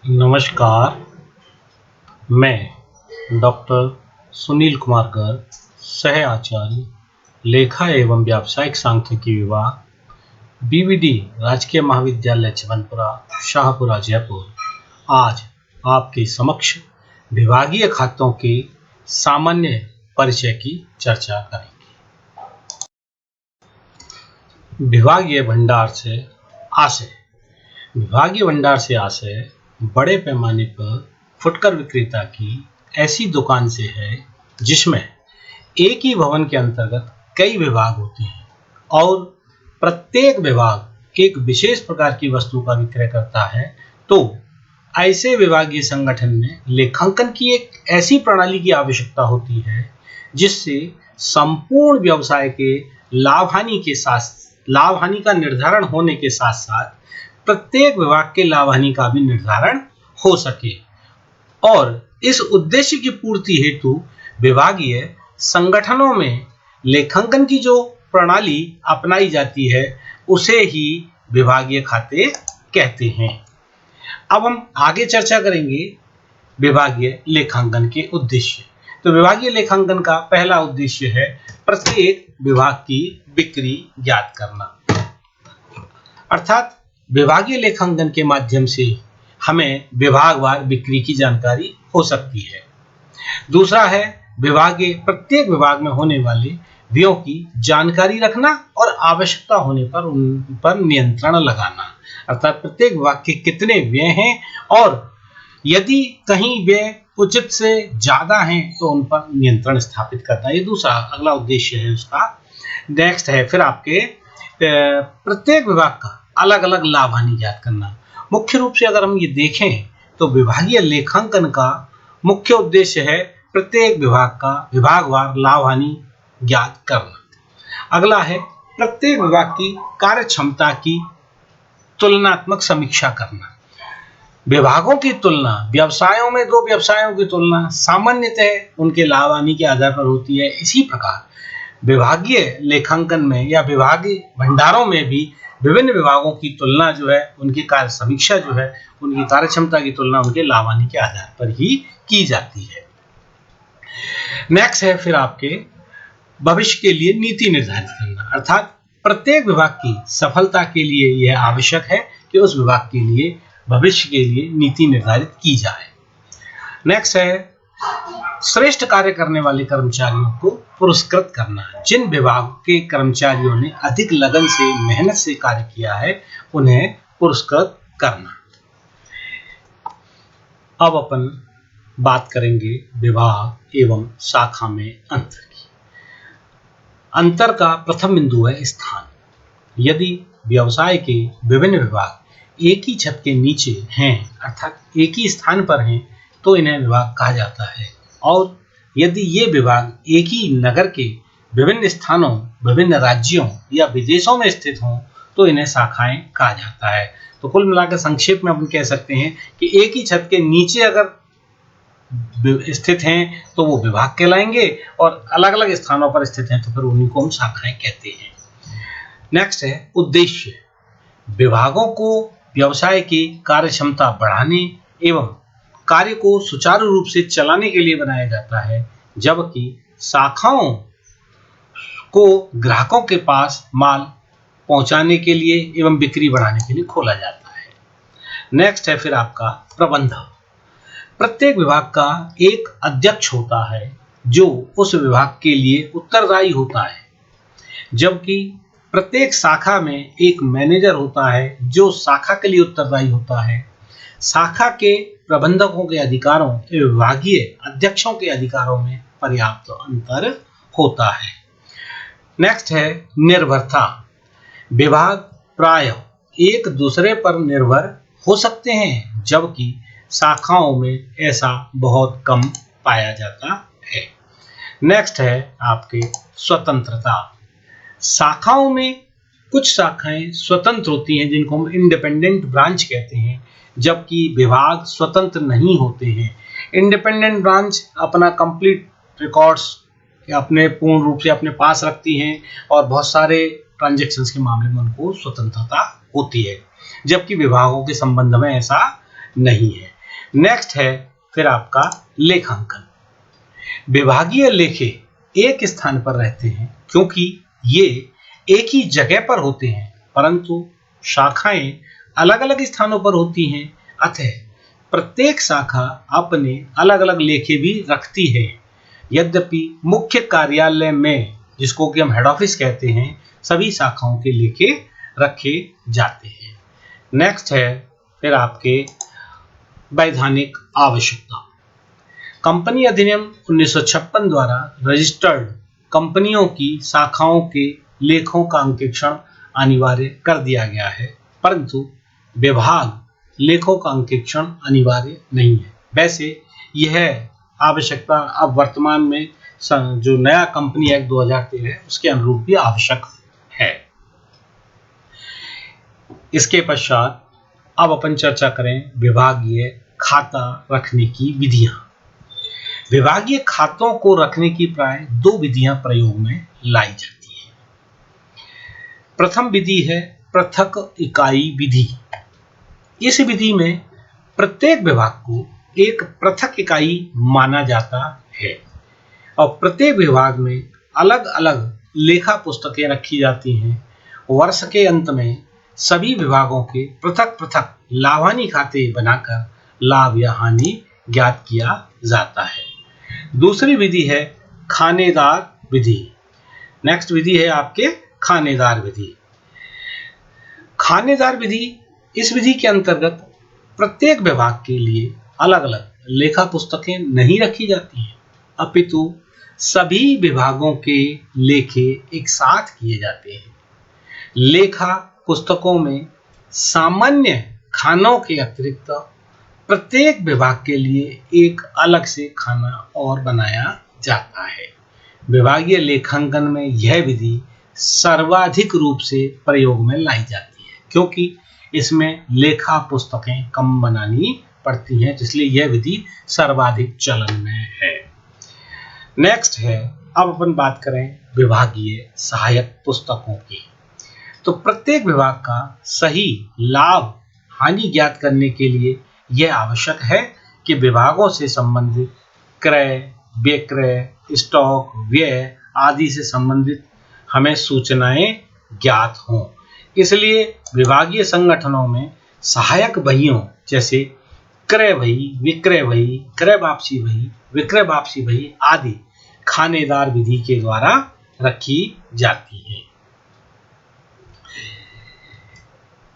नमस्कार। मैं डॉक्टर सुनील कुमार गर्ग, सह आचार्य लेखा एवं व्यावसायिक सांख्यिकी विभाग, बीवीडी राजकीय महाविद्यालय चमनपुरा, शाहपुरा, जयपुर, आज आपके समक्ष विभागीय खातों के सामान्य परिचय की चर्चा करेंगे। विभागीय भंडार से आशय। विभागीय भंडार से आशय बड़े पैमाने पर फुटकर विक्रेता की ऐसी दुकान से है जिसमें एक ही भवन के अंतर्गत कई विभाग होते हैं और प्रत्येक विभाग एक विशेष प्रकार की वस्तु का विक्रय करता है। तो ऐसे विभागीय संगठन में लेखांकन की एक ऐसी प्रणाली की आवश्यकता होती है जिससे संपूर्ण व्यवसाय के लाभ हानि का निर्धारण होने के साथ साथ प्रत्येक विभाग के लाभ हानि का भी निर्धारण हो सके और इस उद्देश्य की पूर्ति हेतु विभागीय संगठनों में लेखांकन की जो प्रणाली अपनाई जाती है उसे ही विभागीय खाते कहते हैं। अब हम आगे चर्चा करेंगे विभागीय लेखांकन के उद्देश्य। तो विभागीय लेखांकन का पहला उद्देश्य है प्रत्येक विभाग की बिक्री ज्ञात करना, अर्थात विभागीय लेखांकन के माध्यम से हमें विभागवार बिक्री की जानकारी हो सकती है। दूसरा है प्रत्येक विभाग में होने वाले व्ययों की जानकारी रखना और आवश्यकता होने पर उन पर नियंत्रण लगाना, अर्थात प्रत्येक विभाग के कितने व्यय हैं और यदि कहीं व्यय उचित से ज्यादा हैं तो उन पर नियंत्रण स्थापित करना, ये दूसरा अगला उद्देश्य है उसका। नेक्स्ट है फिर आपके प्रत्येक विभाग का अलग अलग लाभ हानि ज्ञात करना। मुख्य रूप से अगर हम ये देखें तो विभागीय लेखांकन का मुख्य उद्देश्य है प्रत्येक विभाग का विभागवार लाभ हानि ज्ञात करना। अगला है प्रत्येक विभाग की कार्य क्षमता की तुलनात्मक समीक्षा करना। विभागों की तुलना व्यवसायों में दो व्यवसायों की तुलना सामान्यतः उनके लाभ हानि के आधार पर होती है। इसी प्रकार विभागीय लेखांकन में या विभागीय भंडारों में भी विभिन्न विभागों की तुलना जो है उनकी कार्य समीक्षा जो है उनकी कार्य क्षमता की तुलना उनके लाभ हानि के आधार पर ही की जाती है। नेक्स्ट है फिर आपके भविष्य के लिए नीति निर्धारित करना, अर्थात प्रत्येक विभाग की सफलता के लिए यह आवश्यक है कि उस विभाग के लिए भविष्य के लिए नीति निर्धारित की जाए। नेक्स्ट है श्रेष्ठ कार्य करने वाले कर्मचारियों को पुरस्कृत करना। जिन विभाग के कर्मचारियों ने अधिक लगन से मेहनत से कार्य किया है उन्हें पुरस्कृत करना। अब अपन बात करेंगे विभाग एवं शाखा में अंतर की। अंतर का प्रथम बिंदु है स्थान। यदि व्यवसाय के विभिन्न विभाग एक ही छत के नीचे हैं अर्थात एक ही स्थान पर हैं तो इन्हें विभाग कहा जाता है, और यदि ये विभाग एक ही नगर के विभिन्न स्थानों, विभिन्न राज्यों या विदेशों में स्थित हों तो इन्हें शाखाएं कहा जाता है। तो कुल मिलाकर संक्षेप में अपन कह सकते हैं कि एक ही छत के नीचे अगर स्थित हैं तो वो विभाग कहलाएंगे और अलग अलग स्थानों पर स्थित हैं तो फिर उन्हीं को हम शाखाएं कहते हैं। नेक्स्ट है उद्देश्य। विभागों को व्यवसाय की कार्य क्षमता बढ़ाने एवं कार्य को सुचारू रूप से चलाने के लिए बनाया जाता है, जबकि शाखाओं को ग्राहकों के पास माल पहुंचाने के लिए एवं बिक्री बढ़ाने के लिए खोला जाता है। नेक्स्ट है फिर आपका प्रबंधक। प्रत्येक विभाग का एक अध्यक्ष होता है जो उस विभाग के लिए उत्तरदायी होता है, जबकि प्रत्येक शाखा में एक मैनेजर होता है जो शाखा के लिए उत्तरदायी होता है। शाखा के प्रबंधकों के अधिकारों एवं विभागीय अध्यक्षों के अधिकारों में पर्याप्त अंतर होता है। नेक्स्ट है निर्भरता। विभाग प्रायः एक दूसरे पर निर्भर हो सकते हैं, जबकि शाखाओं में ऐसा बहुत कम पाया जाता है। नेक्स्ट है आपके स्वतंत्रता। शाखाओं में कुछ शाखाएं स्वतंत्र होती हैं जिनको हम इंडिपेंडेंट ब्रांच कहते हैं, जबकि विभाग स्वतंत्र नहीं होते हैं। इंडिपेंडेंट ब्रांच अपना कंप्लीट रिकॉर्ड्स अपने पूर्ण रूप से अपने पास रखती हैं और बहुत सारे ट्रांजैक्शंस के मामले में उनको स्वतंत्रता होती है, जबकि विभागों के संबंध में ऐसा नहीं है। नेक्स्ट है फिर आपका लेखांकन। विभागीय लेखे एक स्थान पर रहते हैं क्योंकि ये एक ही जगह पर होते हैं, परंतु शाखाएं अलग अलग स्थानों पर होती हैं। अतः प्रत्येक शाखा अपने अलग अलग लेखे भी रखती है। यद्यपि मुख्य कार्यालय में, जिसको कि हम हेड ऑफिस कहते हैं, सभी शाखाओं के लेखे रखे जाते हैं। नेक्स्ट है फिर आपके वैधानिक आवश्यकता। कंपनी अधिनियम 1956 द्वारा रजिस्टर्ड कंपनियों की शाखाओं के लेखों का अंकेक्षण अनिवार्य कर दिया गया है, परंतु विभाग लेखों का अंकेक्षण अनिवार्य नहीं है। वैसे यह आवश्यकता अब वर्तमान में जो नया कंपनी एक्ट 2013 है उसके अनुरूप भी आवश्यक है। इसके पश्चात अब अपन चर्चा करें विभागीय खाता रखने की विधियां। विभागीय खातों को रखने की प्राय दो विधियां प्रयोग में लाई जाती हैं। प्रथम विधि है पृथक इकाई विधि। इस विधि में प्रत्येक विभाग को एक पृथक इकाई माना जाता है और प्रत्येक विभाग में अलग अलग लेखा पुस्तकें रखी जाती हैं। वर्ष के अंत में सभी विभागों के पृथक पृथक लाभानी खाते बनाकर लाभ या हानि ज्ञात किया जाता है। दूसरी विधि है खानेदार विधि। नेक्स्ट विधि है आपके खानेदार विधि। खानेदार विधि, इस विधि के अंतर्गत प्रत्येक विभाग के लिए अलग अलग लेखा पुस्तकें नहीं रखी जाती हैं, अपितु सभी विभागों के लेखे एक साथ किए जाते हैं। लेखा पुस्तकों में सामान्य खानों के अतिरिक्त प्रत्येक विभाग के लिए एक अलग से खाना और बनाया जाता है। विभागीय लेखांकन में यह विधि सर्वाधिक रूप से प्रयोग में लाई जाती है क्योंकि इसमें लेखा पुस्तकें कम बनानी पड़ती हैं, इसलिए यह विधि सर्वाधिक चलन में है। नेक्स्ट है, अब अपन बात करें विभागीय सहायक पुस्तकों की। तो प्रत्येक विभाग का सही लाभ हानि ज्ञात करने के लिए यह आवश्यक है कि विभागों से संबंधित क्रय, विक्रय, स्टॉक, व्यय आदि से संबंधित हमें सूचनाएं ज्ञात हों। इसलिए विभागीय संगठनों में सहायक बहियों जैसे क्रय बही, विक्रय बही, क्रय वापसी बही, विक्रय वापसी बही आदि खानेदार विधि के द्वारा रखी जाती है।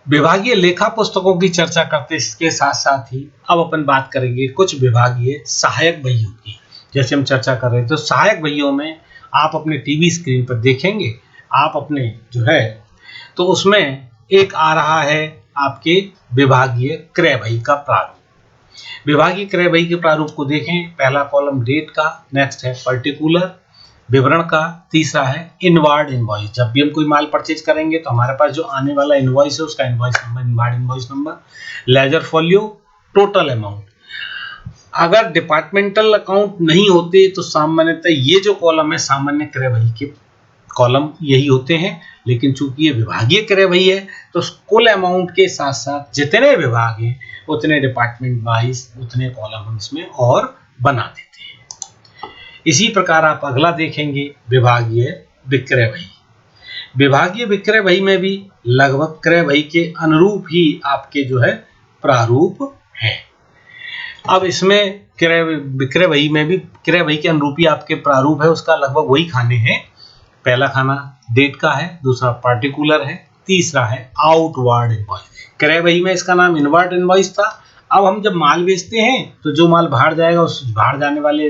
विभागीय लेखा पुस्तकों की चर्चा करते इसके साथ साथ ही अब अपन बात करेंगे कुछ विभागीय सहायक बहियों की। जैसे हम चर्चा कर रहे थे, तो सहायक बहियों में आप अपने टीवी स्क्रीन पर देखेंगे, आप अपने जो है तो उसमें एक आ रहा है आपके विभागीय क्रय बही का प्रारूप। विभागीय क्रय बही के प्रारूप को देखें। पहला कॉलम डेट का, नेक्स्ट है पर्टिकुलर विवरण का, तीसरा है इनवार्ड इनवॉइस। जब भी हम कोई माल परचेज करेंगे तो हमारे पास जो आने वाला इनवॉइस है उसका invoice number, inward invoice number, ledger folio, total amount. अगर डिपार्टमेंटल अकाउंट नहीं होते तो सामान्यतः ये जो कॉलम है सामान्य क्रय बही के कॉलम यही होते हैं, लेकिन चूंकि ये विभागीय क्रय बही है तो कुल अमाउंट के साथ साथ जितने विभाग हैं उतने डिपार्टमेंट वाइज उतने कॉलम हम इसमें और बना देते हैं। इसी प्रकार आप अगला देखेंगे विभागीय विक्रय बही। विभागीय विक्रय बही में भी लगभग क्रय बही के अनुरूप ही आपके जो है प्रारूप है। अब इसमें क्रय विक्रय बही में भी क्रय बही के अनुरूप ही आपके प्रारूप है, उसका लगभग वही खाने हैं। पहला खाना डेट का है, दूसरा पार्टिकुलर है, तीसरा है आउटवार्ड इनवॉइस। क्रय बही में इसका नाम इनवार्ड इनवॉइस था। अब हम जब माल बेचते हैं तो जो माल बाहर जाएगा उस बाहर जाने वाले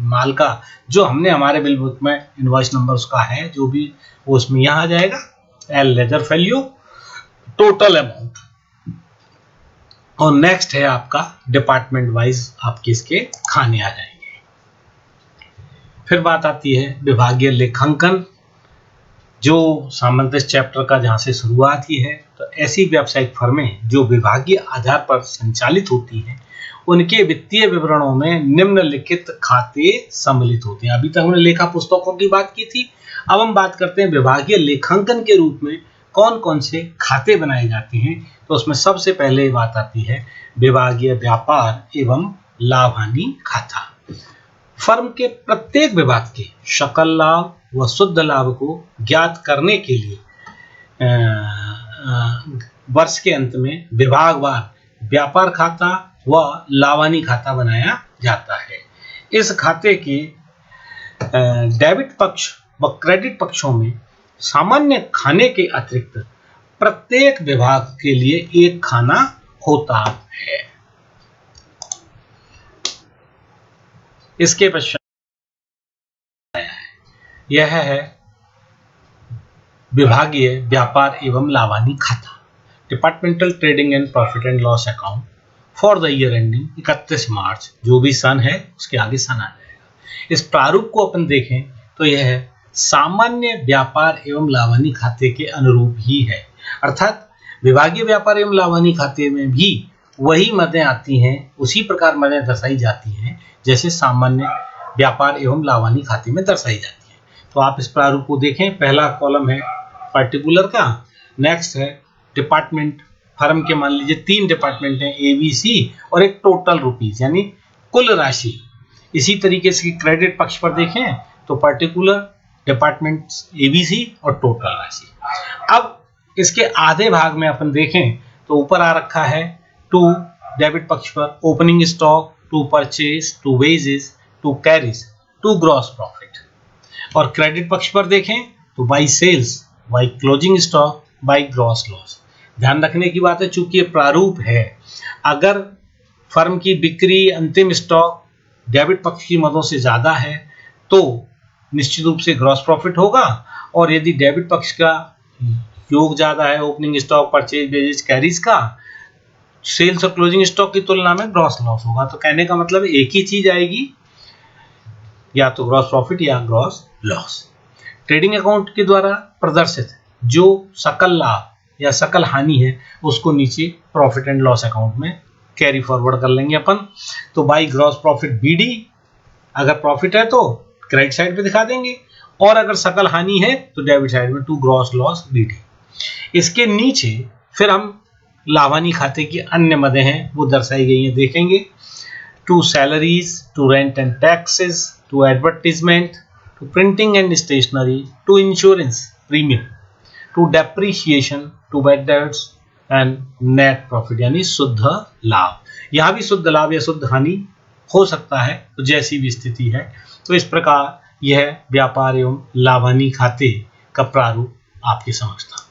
माल का जो हमने हमारे बिल बुक में इनवॉइस नंबर उसका है जो भी वो उसमें यहाँ आ जाएगा, एल लेजर फैल्यू, टोटल अमाउंट। और नेक्स्ट है आपका डिपार्टमेंट वाइज आपके इसके खाने आ जाएंगे। फिर बात आती है विभागीय लेखांकन, जो सामान्यतः चैप्टर का जहाँ से शुरुआत ही है। तो ऐसी व्यावसायिक फर्में जो विभागीय आधार पर संचालित होती हैं उनके वित्तीय विवरणों में निम्नलिखित खाते सम्मिलित होते हैं। अभी तक हमने लेखा पुस्तकों की बात की थी, अब हम बात करते हैं विभागीय लेखांकन के रूप में कौन कौन से खाते बनाए जाते हैं, तो उसमें सबसे पहले बात आती है विभागीय व्यापार एवं लाभ हानि खाता। फर्म के प्रत्येक विभाग के सकल लाभ व शुद्ध लाभ को ज्ञात करने के लिए वर्ष के अंत में विभागवार व्यापार खाता व लाभानी खाता बनाया जाता है। इस खाते के डेबिट पक्ष व क्रेडिट पक्षों में सामान्य खाने के अतिरिक्त प्रत्येक विभाग के लिए एक खाना होता है। इसके पश्चात यह है विभागीय व्यापार एवं लाभानी खाता, departmental trading and profit and loss account for the year ending 31 मार्च, जो भी सन है उसके आगे सन आ जाएगा। इस प्रारूप को अपन देखें तो यह सामान्य व्यापार एवं लाभानी खाते के अनुरूप ही है, अर्थात विभागीय व्यापार एवं लाभानी खाते में भी वही मदें आती हैं, उसी प्रकार मदें दर्शाई जाती हैं जैसे सामान्य व्यापार एवं लाभानी खाते में दर्शाई जाती है। तो आप इस प्रारूप को देखें, पहला कॉलम है पर्टिकुलर का, नेक्स्ट है डिपार्टमेंट, फर्म के मान लीजिए 3 डिपार्टमेंट हैं ABC और एक टोटल रुपीज यानी कुल राशि। इसी तरीके से क्रेडिट पक्ष पर देखें तो पर्टिकुलर, डिपार्टमेंट ABC और टोटल राशि। अब इसके आधे भाग में अपन देखें तो ऊपर आ रखा है टू डेबिट पक्ष पर opening stock, to purchase, to wages, to carriage, to gross profit, और क्रेडिट पक्ष पर देखें तो by sales, by closing stock, by gross loss. ध्यान रखने की बात है, चूंकि ये प्रारूप है, अगर फर्म की बिक्री अंतिम स्टॉक डेबिट पक्ष की मदों से ज्यादा है तो निश्चित रूप से ग्रॉस प्रॉफिट होगा, और यदि डेबिट पक्ष का योग ज्यादा है opening stock, purchase, wages, carries का, सेल्स और क्लोजिंग स्टॉक की तुलना में ग्रॉस लॉस होगा। तो कहने का मतलब एक ही चीज आएगी, या तो ग्रॉस प्रॉफिट या ग्रॉस लॉस। ट्रेडिंग अकाउंट के द्वारा प्रदर्शित जो सकल लाभ या सकल हानि है उसको नीचे प्रॉफिट एंड लॉस अकाउंट में कैरी फॉरवर्ड कर लेंगे अपन। तो बाई ग्रॉस प्रॉफिट BD, अगर प्रॉफिट है तो क्रेडिट साइड पे दिखा देंगे, और अगर सकल हानि है तो डेबिट साइड में टू ग्रॉस लॉस BD। इसके नीचे फिर हम लाभानी खाते की अन्य मदें हैं वो दर्शाई गई हैं, देखेंगे to salaries, to rent and taxes, to advertisement, to printing and stationery, to insurance premium, to depreciation, to bad debts and net profit यानी शुद्ध लाभ। यहाँ भी शुद्ध लाभ या शुद्ध हानि हो सकता है, तो जैसी भी स्थिति है। तो इस प्रकार यह व्यापार एवं लाभानी खाते का प्रारूप आपके समक्ष था।